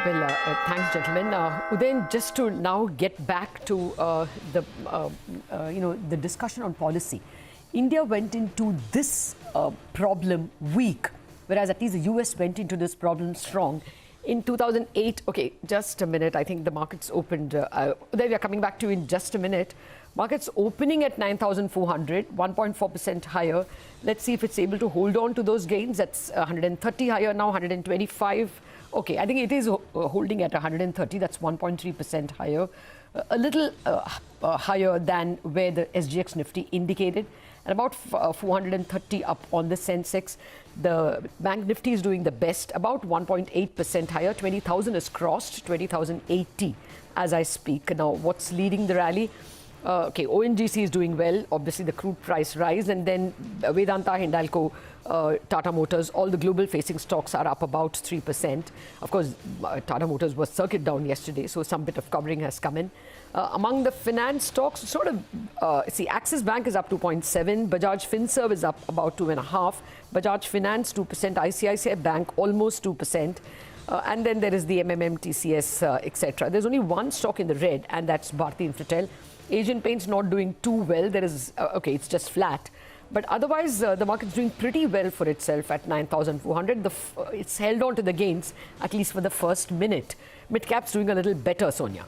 Well, thanks, gentlemen. Udain, just to now get back to the discussion on policy. India went into this problem weak, whereas at least the US went into this problem strong. In 2008, okay, just a minute. I think the markets opened. Uday, we are coming back to you in just a minute. Markets opening at 9,400, 1.4% higher. Let's see if it's able to hold on to those gains. That's 130 higher now, 125. Okay, I think it is holding at 130. That's 1.3% higher. A little higher than where the SGX Nifty indicated. And about 430 up on the Sensex. The Bank Nifty is doing the best, about 1.8% higher. 20,000 is crossed, 20,080 as I speak. Now, what's leading the rally? Okay, ONGC is doing well. Obviously, the crude price rise, and then Vedanta, Hindalco, Tata Motors, all the global-facing stocks are up about 3%. Of course, Tata Motors was circuit down yesterday, so some bit of covering has come in. Among the finance stocks, sort of, see, Axis Bank is up 2.7, Bajaj Finserv is up about 2.5, Bajaj Finance 2%, ICICI Bank almost 2%. And then there is the MMM, TCS, etc. There's only one stock in the red, and that's Bharti Infratel. Asian Paints not doing too well. There is, okay, it's just flat. But otherwise, the market's doing pretty well for itself at 9,400. It's held on to the gains, at least for the first minute. Mid-cap's doing a little better, Sonia.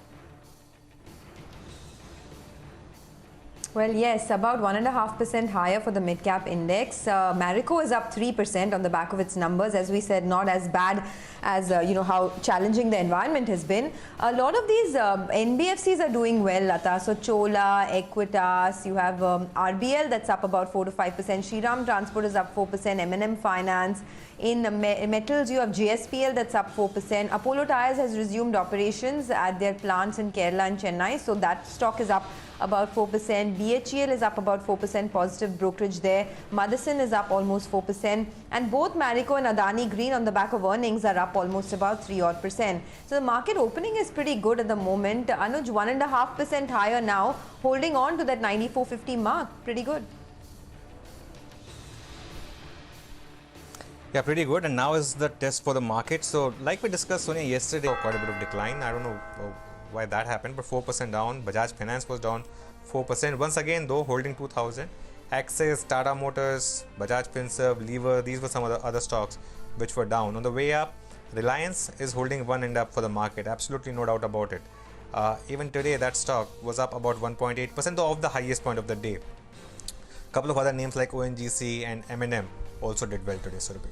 Well, yes, about 1.5% higher for the mid-cap index. Marico is up 3% on the back of its numbers. As we said, not as bad as, how challenging the environment has been. A lot of these NBFCs are doing well, Lata. So, Chola, Equitas, you have RBL that's up about 4 to 5%. Shriram Transport is up 4%. M&M Finance. In metals, you have GSPL that's up 4%. Apollo Tyres has resumed operations at their plants in Kerala and Chennai. So, that stock is up about 4%. BHEL is up about 4% positive brokerage there. Madison is up almost 4%. And both Marico and Adani Green on the back of earnings are up almost about 3%. So the market opening is pretty good at the moment. Anuj, 1.5% higher now, holding on to that 94.50 mark. Pretty good. Yeah, pretty good. And now is the test for the market. So like we discussed, Sonia, yesterday, quite a bit of decline. I don't know why that happened, but 4% down. Bajaj Finance was down 4%. Once again, though, holding 2,000. Axis, Tata Motors, Bajaj Finserv, Lever, these were some of the other stocks which were down. On the way up, Reliance is holding one end up for the market. Absolutely no doubt about it. Even today, that stock was up about 1.8%, though off the highest point of the day. A couple of other names like ONGC and M&M also did well today, Surabhi.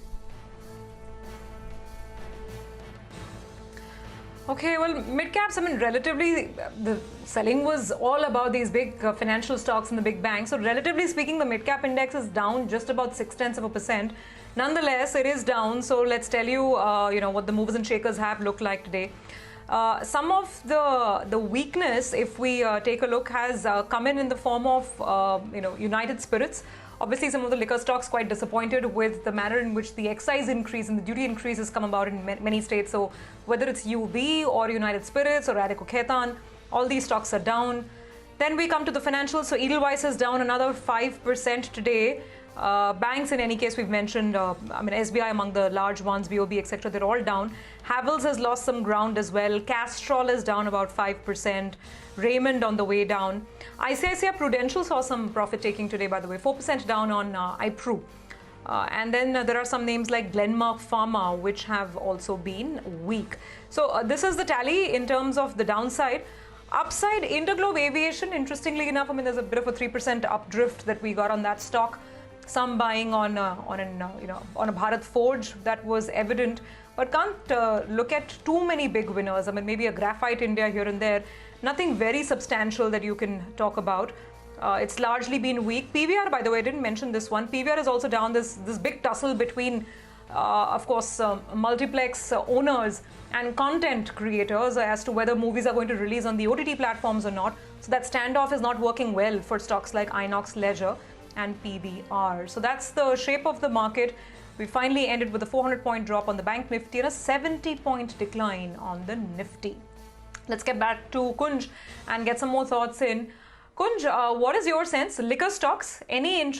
Okay, well, mid-caps, I mean, relatively, the selling was all about these big financial stocks and the big banks. So, relatively speaking, the mid-cap index is down just about 0.6%. Nonetheless, it is down. So, let's tell you, what the movers and shakers have looked like today. Some of the weakness, if we take a look, has come in the form of, United Spirits. Obviously, some of the liquor stocks quite disappointed with the manner in which the excise increase and the duty increase has come about in many states. So, whether it's UB or United Spirits or Radico Khaitan, all these stocks are down. Then we come to the financials. So, Edelweiss is down another 5% today. Banks, in any case, we've mentioned, SBI among the large ones, BOB, etc., they're all down. Havells has lost some ground as well. Castrol is down about 5%. Raymond on the way down. ICICI Prudential saw some profit taking today, by the way, 4% down on iPru. And then there are some names like Glenmark Pharma, which have also been weak. So this is the tally in terms of the downside. Upside, Interglobe Aviation, interestingly enough, there's a bit of a 3% updrift that we got on that stock. Some buying on a Bharat Forge, that was evident, but can't look at too many big winners. Maybe a Graphite India here and there. Nothing very substantial that you can talk about. It's largely been weak. PVR, by the way, I didn't mention this one. PVR is also down. This big tussle between, of course, multiplex owners and content creators as to whether movies are going to release on the OTT platforms or not. So that standoff is not working well for stocks like Inox Leisure and PVR. So that's the shape of the market. We finally ended with a 400-point drop on the Bank Nifty and a 70-point decline on the Nifty. Let's get back to Kunj and get some more thoughts in. Kunj, what is your sense? Liquor stocks, any interest?